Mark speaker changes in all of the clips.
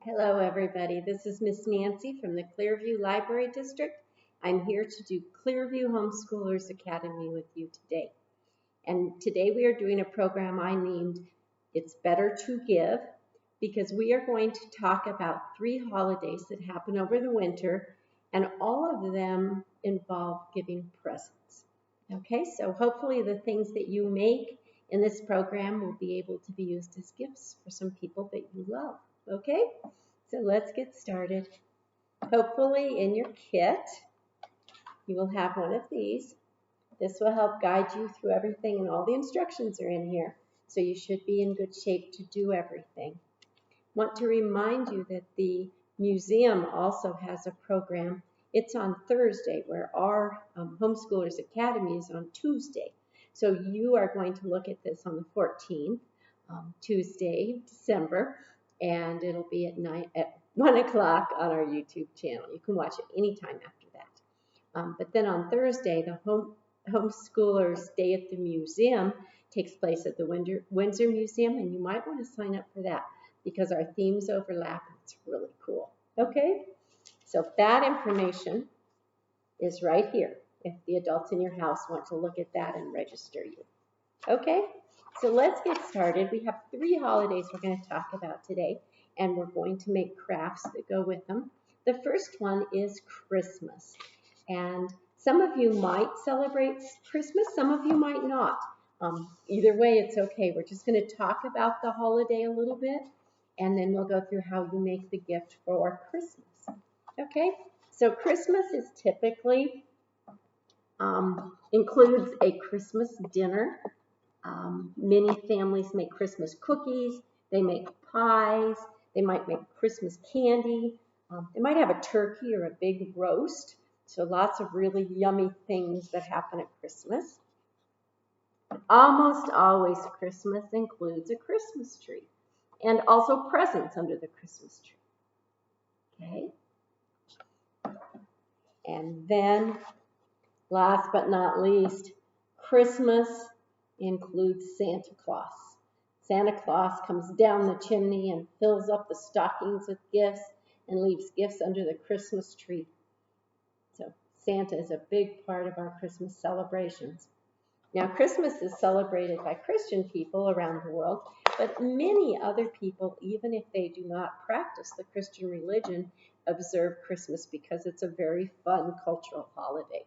Speaker 1: Hello everybody, this is Miss Nancy from the Clearview Library District. I'm here to do Clearview Homeschoolers Academy with you today. And today we are doing a program I named It's Better to Give, because we are going to talk about 3 holidays that happen over the winter, and all of them involve giving presents. Okay, so hopefully the things that you make in this program will be able to be used as gifts for some people that you love. Okay, so let's get started. Hopefully in your kit, you will have one of these. This will help guide you through everything, and all the instructions are in here. So you should be in good shape to do everything. Want to remind you that the museum also has a program. It's on Thursday, where our Homeschoolers Academy is on Tuesday. So you are going to look at this on the 14th, Tuesday, December. And it'll be at 1 o'clock on our YouTube channel. You can watch it anytime after that. But then on Thursday, the Homeschoolers Day at the Museum takes place at the Windsor Museum, and you might want to sign up for that because our themes overlap and it's really cool. Okay, so that information is right here if the adults in your house want to look at that and register you. Okay, so let's get started. We have 3 holidays we're going to talk about today, and we're going to make crafts that go with them. The first one is Christmas, and some of you might celebrate Christmas, some of you might not. Either way, it's okay. We're just going to talk about the holiday a little bit, and then we'll go through how you make the gift for Christmas. Okay, so Christmas is typically includes a Christmas dinner. Many families make Christmas cookies, they make pies, they might make Christmas candy, they might have a turkey or a big roast, so lots of really yummy things that happen at Christmas. Almost always Christmas includes a Christmas tree and also presents under the Christmas tree. Okay? And then, last but not least, Christmas includes Santa Claus. Santa Claus comes down the chimney and fills up the stockings with gifts and leaves gifts under the Christmas tree. So Santa is a big part of our Christmas celebrations. Now, Christmas is celebrated by Christian people around the world, but many other people, even if they do not practice the Christian religion, observe Christmas because it's a very fun cultural holiday.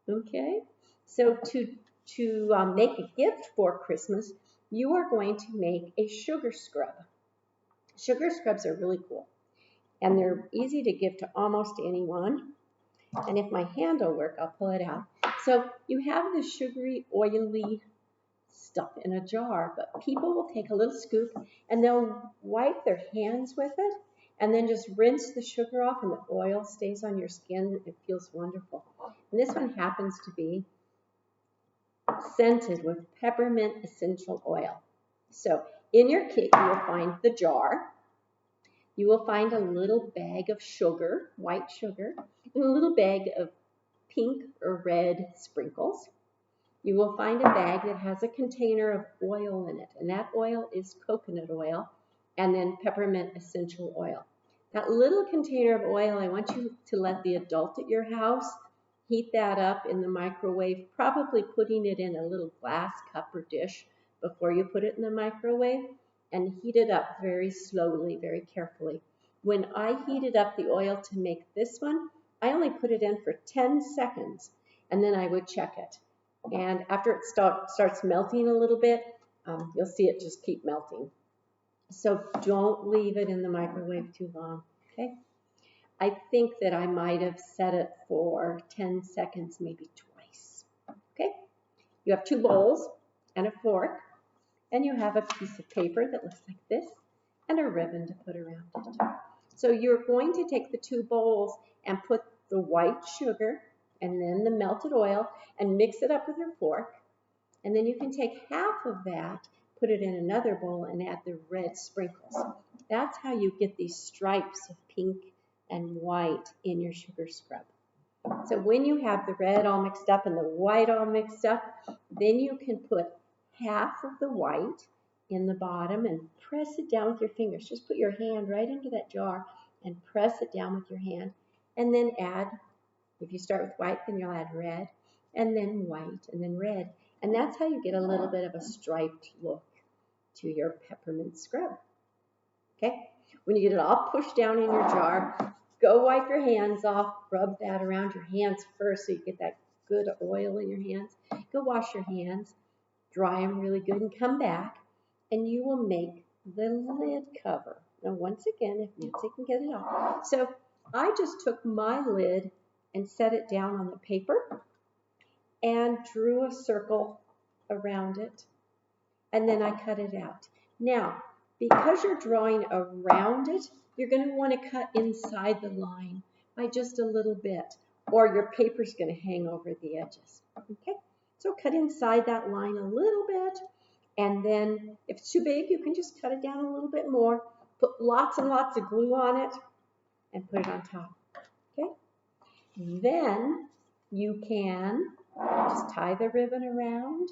Speaker 1: Okay, so to make a gift for Christmas, you are going to make a sugar scrub. Sugar scrubs are really cool, and they're easy to give to almost anyone. And if my hand will work, I'll pull it out. So you have the sugary, oily stuff in a jar, but people will take a little scoop and they'll wipe their hands with it and then just rinse the sugar off, and the oil stays on your skin. It feels wonderful. And this one happens to be scented with peppermint essential oil. So in your kit, you will find the jar. You will find a little bag of sugar, white sugar, and a little bag of pink or red sprinkles. You will find a bag that has a container of oil in it, and that oil is coconut oil, and then peppermint essential oil. That little container of oil, I want you to let the adult at your house heat that up in the microwave, probably putting it in a little glass cup or dish before you put it in the microwave, and heat it up very slowly, very carefully. When I heated up the oil to make this one, I only put it in for 10 seconds, and then I would check it. And after it starts melting a little bit, you'll see it just keep melting. So don't leave it in the microwave too long, okay? I think that I might have set it for 10 seconds, maybe twice, okay? You have 2 bowls and a fork, and you have a piece of paper that looks like this and a ribbon to put around it. So you're going to take the 2 bowls and put the white sugar and then the melted oil and mix it up with your fork. And then you can take half of that, put it in another bowl, and add the red sprinkles. That's how you get these stripes of pink and white in your sugar scrub. So when you have the red all mixed up and the white all mixed up, then you can put half of the white in the bottom and press it down with your fingers. Just put your hand right into that jar and press it down with your hand. And then add, if you start with white, then you'll add red, and then white, and then red. And that's how you get a little bit of a striped look to your peppermint scrub. Okay? When you get it all pushed down in your jar, go wipe your hands off. Rub that around your hands first so you get that good oil in your hands. Go wash your hands, dry them really good, and come back, and you will make the lid cover. Now, once again, if Nancy can get it off. So I just took my lid and set it down on the paper and drew a circle around it, and then I cut it out. Now, because you're drawing around it, you're going to want to cut inside the line by just a little bit, or your paper's going to hang over the edges. Okay, so cut inside that line a little bit, and then if it's too big, you can just cut it down a little bit more. Put lots and lots of glue on it and put it on top. Okay, then you can just tie the ribbon around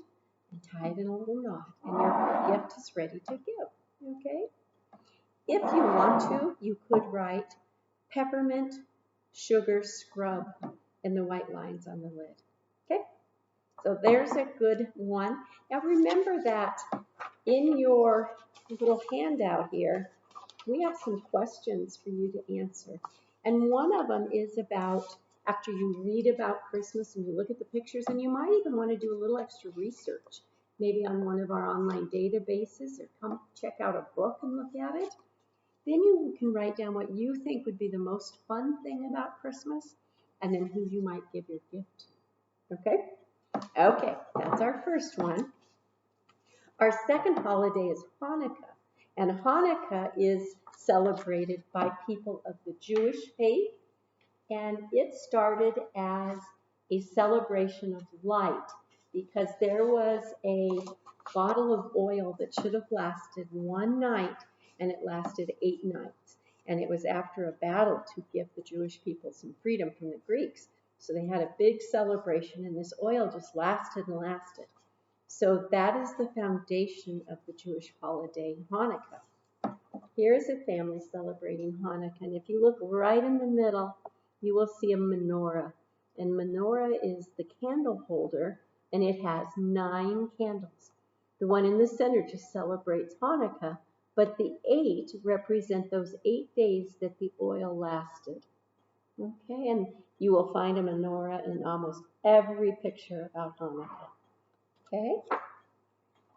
Speaker 1: and tie it in a little knot, and your gift is ready to give. Okay, if you want to, you could write peppermint sugar scrub in the white lines on the lid. Okay, so there's a good one. Now remember that in your little handout here, we have some questions for you to answer. And one of them is about, after you read about Christmas and you look at the pictures, and you might even want to do a little extra research, maybe on one of our online databases, or come check out a book and look at it. Then you can write down what you think would be the most fun thing about Christmas, and then who you might give your gift to. Okay? Okay, that's our first one. Our second holiday is Hanukkah. And Hanukkah is celebrated by people of the Jewish faith. And it started as a celebration of light, because there was a bottle of oil that should have lasted one night, and it lasted 8 nights. And it was after a battle to give the Jewish people some freedom from the Greeks. So they had a big celebration, and this oil just lasted and lasted. So that is the foundation of the Jewish holiday, Hanukkah. Here's a family celebrating Hanukkah. And if you look right in the middle, you will see a menorah. And menorah is the candle holder, and it has 9 candles. The one in the center just celebrates Hanukkah, but the 8 represent those 8 days that the oil lasted. Okay, and you will find a menorah in almost every picture about Hanukkah. Okay,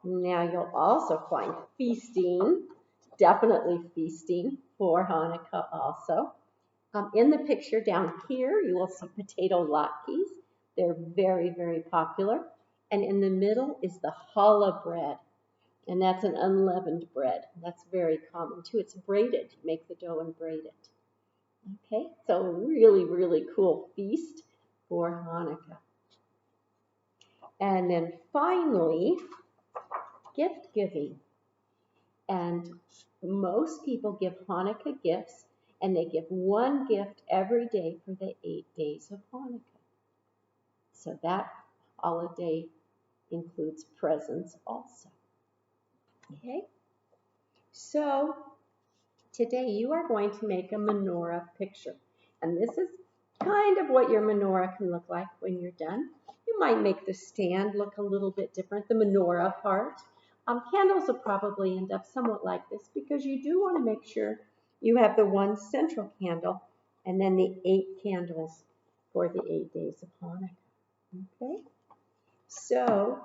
Speaker 1: now you'll also find feasting, definitely feasting for Hanukkah also. In the picture down here, you will see potato latkes. They're very, very popular. And in the middle is the challah bread. And that's an unleavened bread. That's very common too. It's braided. You make the dough and braid it. Okay, so really, really cool feast for Hanukkah. And then finally, gift giving. And most people give Hanukkah gifts, and they give one gift every day for the 8 days of Hanukkah. So that holiday includes presents also. Okay, so today you are going to make a menorah picture. And this is kind of what your menorah can look like when you're done. You might make the stand look a little bit different, the menorah part. Candles will probably end up somewhat like this, because you do want to make sure you have the one central candle and then the 8 candles for the 8 days of Hanukkah. Okay, so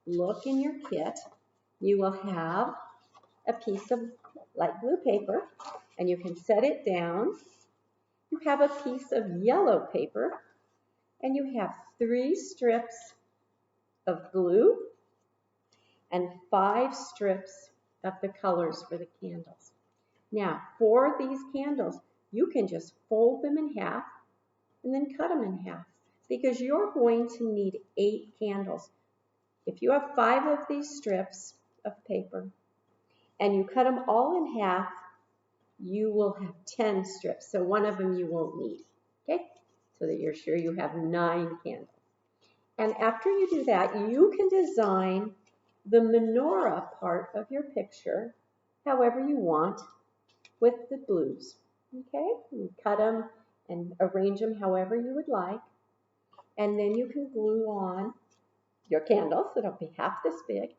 Speaker 1: look in your kit. You will have a piece of light blue paper, and you can set it down. You have a piece of yellow paper, and you have 3 strips of glue and 5 strips of the colors for the candles. Now, for these candles, you can just fold them in half and then cut them in half, because you're going to need 8 candles. If you have 5 of these strips of paper and you cut them all in half, you will have 10 strips. So one of them you won't need, okay? So that you're sure you have 9 candles. And after you do that, you can design the menorah part of your picture however you want with the blues. Okay, you cut them and arrange them however you would like. And then you can glue on your candles. It'll be half this big.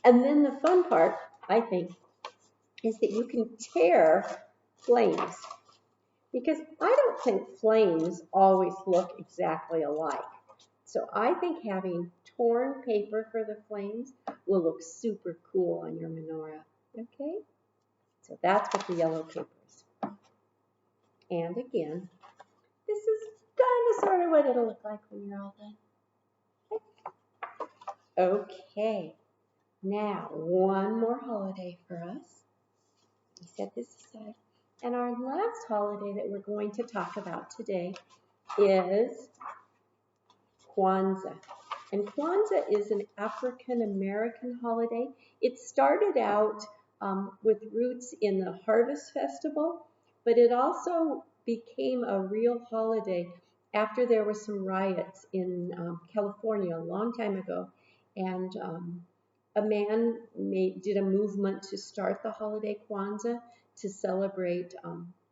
Speaker 1: And then the fun part, I think, is that you can tear flames. Because I don't think flames always look exactly alike. So I think having torn paper for the flames will look super cool on your menorah. Okay? So that's what the yellow paper is. And again, this is kind of sort of what it'll look like when you're all done. Okay. Now, one more holiday for us. We set this aside. And our last holiday that we're going to talk about today is Kwanzaa. And Kwanzaa is an African American holiday. It started out with roots in the Harvest Festival, but it also became a real holiday after there were some riots in California a long time ago. And a man did a movement to start the holiday Kwanzaa to celebrate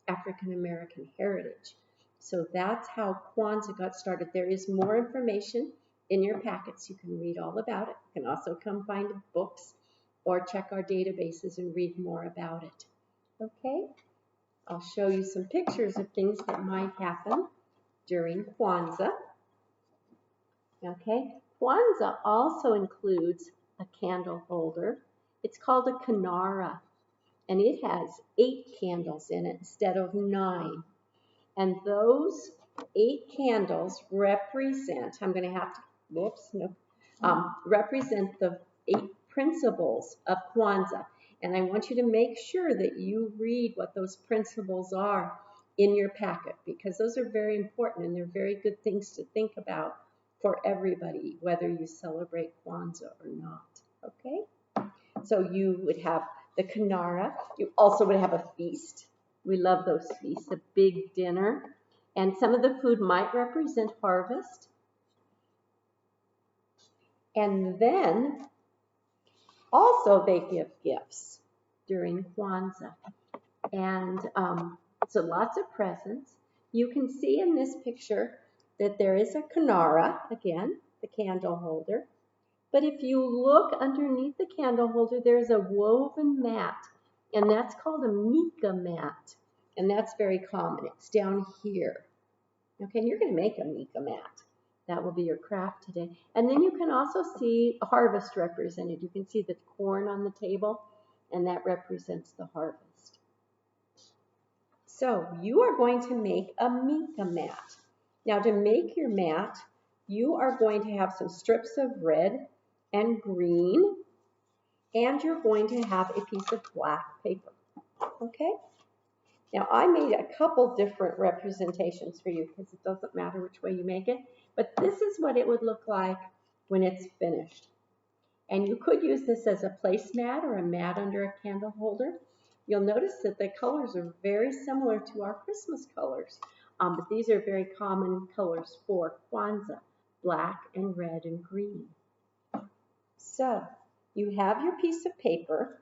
Speaker 1: African American heritage. So that's how Kwanzaa got started. There is more information in your packets. You can read all about it. You can also come find books or check our databases and read more about it. Okay? I'll show you some pictures of things that might happen during Kwanzaa. Okay? Kwanzaa also includes a candle holder. It's called a kinara, and it has 8 candles in it instead of 9. And those 8 candles represent, I'm going to have to, represent the 8 principles of Kwanzaa. And I want you to make sure that you read what those principles are in your packet, because those are very important and they're very good things to think about for everybody, whether you celebrate Kwanzaa or not. Okay? So you would have the kinara. You also would have a feast. We love those feasts, a big dinner. And some of the food might represent harvest. And then also they give gifts during Kwanzaa. And so lots of presents. You can see in this picture that there is a kinara, again, the candle holder. But if you look underneath the candle holder, there's a woven mat. And that's called a mica mat. And that's very common. It's down here. Okay, and you're going to make a mica mat. That will be your craft today. And then you can also see harvest represented. You can see the corn on the table, and that represents the harvest. So you are going to make a mica mat. Now to make your mat, you are going to have some strips of red and green, and you're going to have a piece of black paper. Okay? Now, I made a couple different representations for you because it doesn't matter which way you make it, but this is what it would look like when it's finished. And you could use this as a placemat or a mat under a candle holder. You'll notice that the colors are very similar to our Christmas colors, but these are very common colors for Kwanzaa, black and red and green. So, you have your piece of paper,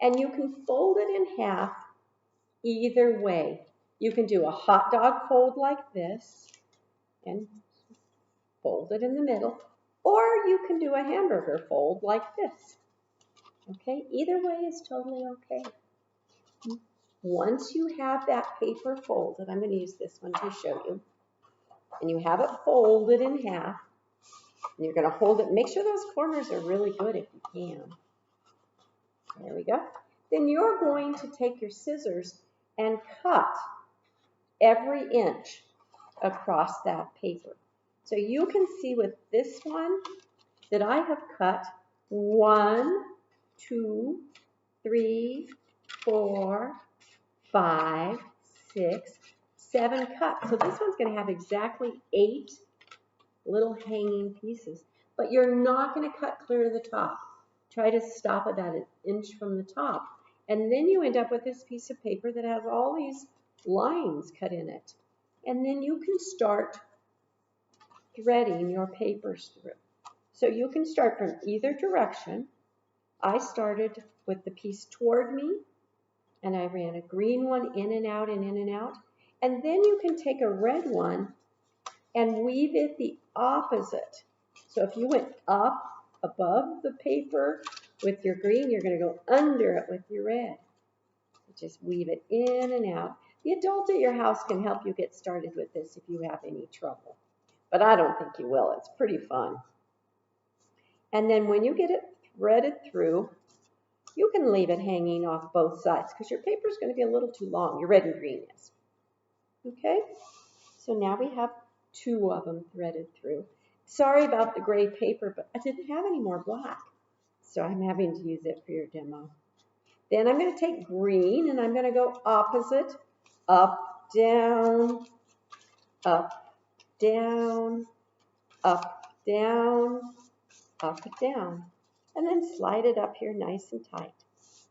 Speaker 1: and you can fold it in half either way. You can do a hot dog fold like this and fold it in the middle, or you can do a hamburger fold like this. Okay, either way is totally okay. Once you have that paper folded, I'm going to use this one to show you, and you have it folded in half, and you're going to hold it. Make sure those corners are really good if you can. There we go. Then you're going to take your scissors and cut every inch across that paper. So you can see with this one that I have cut 1, 2, 3, 4, 5, 6, 7 cuts. So this one's going to have exactly 8 little hanging pieces. But you're not going to cut clear to the top. Try to stop about an inch from the top. And then you end up with this piece of paper that has all these lines cut in it. And then you can start threading your papers through. So you can start from either direction, I started with the piece toward me, and I ran a green one in and out and in and out. And then you can take a red one and weave it the opposite. So if you went up above the paper with your green, you're going to go under it with your red. Just weave it in and out. The adult at your house can help you get started with this if you have any trouble. But I don't think you will. It's pretty fun. And then when you get it threaded through, you can leave it hanging off both sides because your paper is going to be a little too long. Your red and green is. Okay? So now we have 2 of them threaded through. Sorry about the gray paper, but I didn't have any more black. So I'm having to use it for your demo. Then I'm going to take green and I'm going to go opposite, up, down, up, down, up, down, up, down. And then slide it up here nice and tight.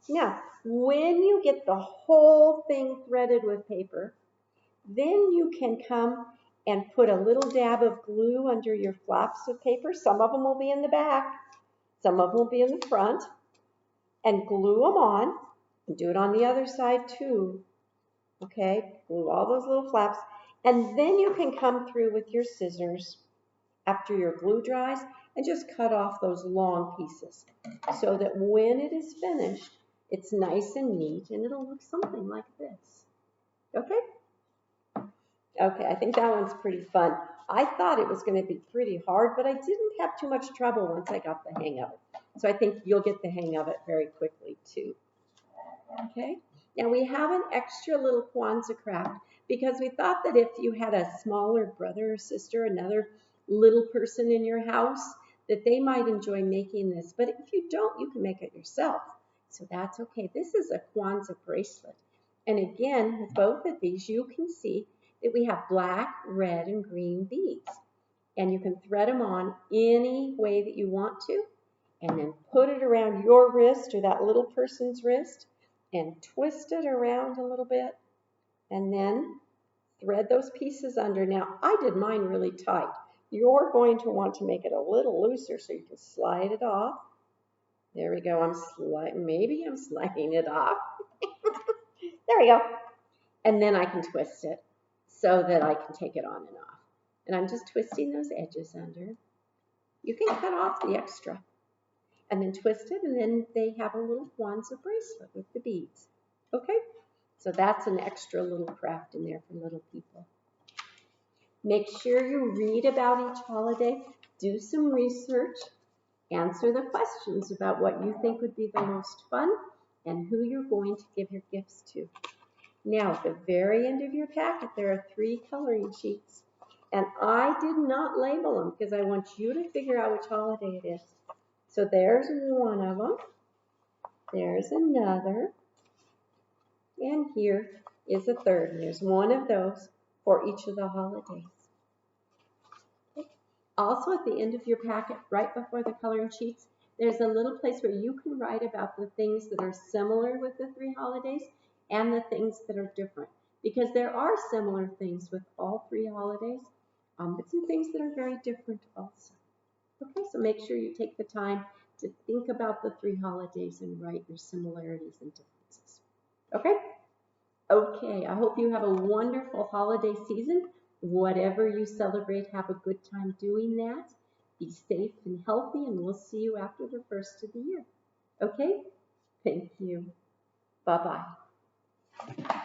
Speaker 1: Now, when you get the whole thing threaded with paper, then you can come and put a little dab of glue under your flaps of paper. Some of them will be in the back. Some of them will be in the front. And glue them on. And do it on the other side too. Okay? Glue all those little flaps. And then you can come through with your scissors after your glue dries and just cut off those long pieces so that when it is finished, it's nice and neat and it'll look something like this. Okay? Okay, I think that one's pretty fun. I thought it was going to be pretty hard, but I didn't have too much trouble once I got the hang of it. So I think you'll get the hang of it very quickly too. Okay, now we have an extra little Kwanzaa craft because we thought that if you had a smaller brother or sister, another little person in your house, that they might enjoy making this. But if you don't, you can make it yourself. So that's okay. This is a Kwanzaa bracelet. And again, with both of these, you can see that we have black, red, and green beads. And you can thread them on any way that you want to. And then put it around your wrist or that little person's wrist. And twist it around a little bit. And then thread those pieces under. Now, I did mine really tight. You're going to want to make it a little looser so you can slide it off. There we go. Maybe I'm sliding it off. There we go. And then I can twist it so that I can take it on and off. And I'm just twisting those edges under. You can cut off the extra and then twist it, and then they have a little Kwanzaa bracelet with the beads. Okay? So that's an extra little craft in there for little people. Make sure you read about each holiday, do some research, answer the questions about what you think would be the most fun and who you're going to give your gifts to. Now, at the very end of your packet, there are 3 coloring sheets. And I did not label them because I want you to figure out which holiday it is. So there's one of them. There's another. And here is a third. And there's one of those for each of the holidays. Okay. Also, at the end of your packet, right before the coloring sheets, there's a little place where you can write about the things that are similar with the 3 holidays and the things that are different. Because there are similar things with all 3 holidays, but some things that are very different also. Okay, so make sure you take the time to think about the 3 holidays and write your similarities and differences. Okay? Okay, I hope you have a wonderful holiday season. Whatever you celebrate, have a good time doing that. Be safe and healthy, and we'll see you after the first of the year. Okay? Thank you. Bye-bye.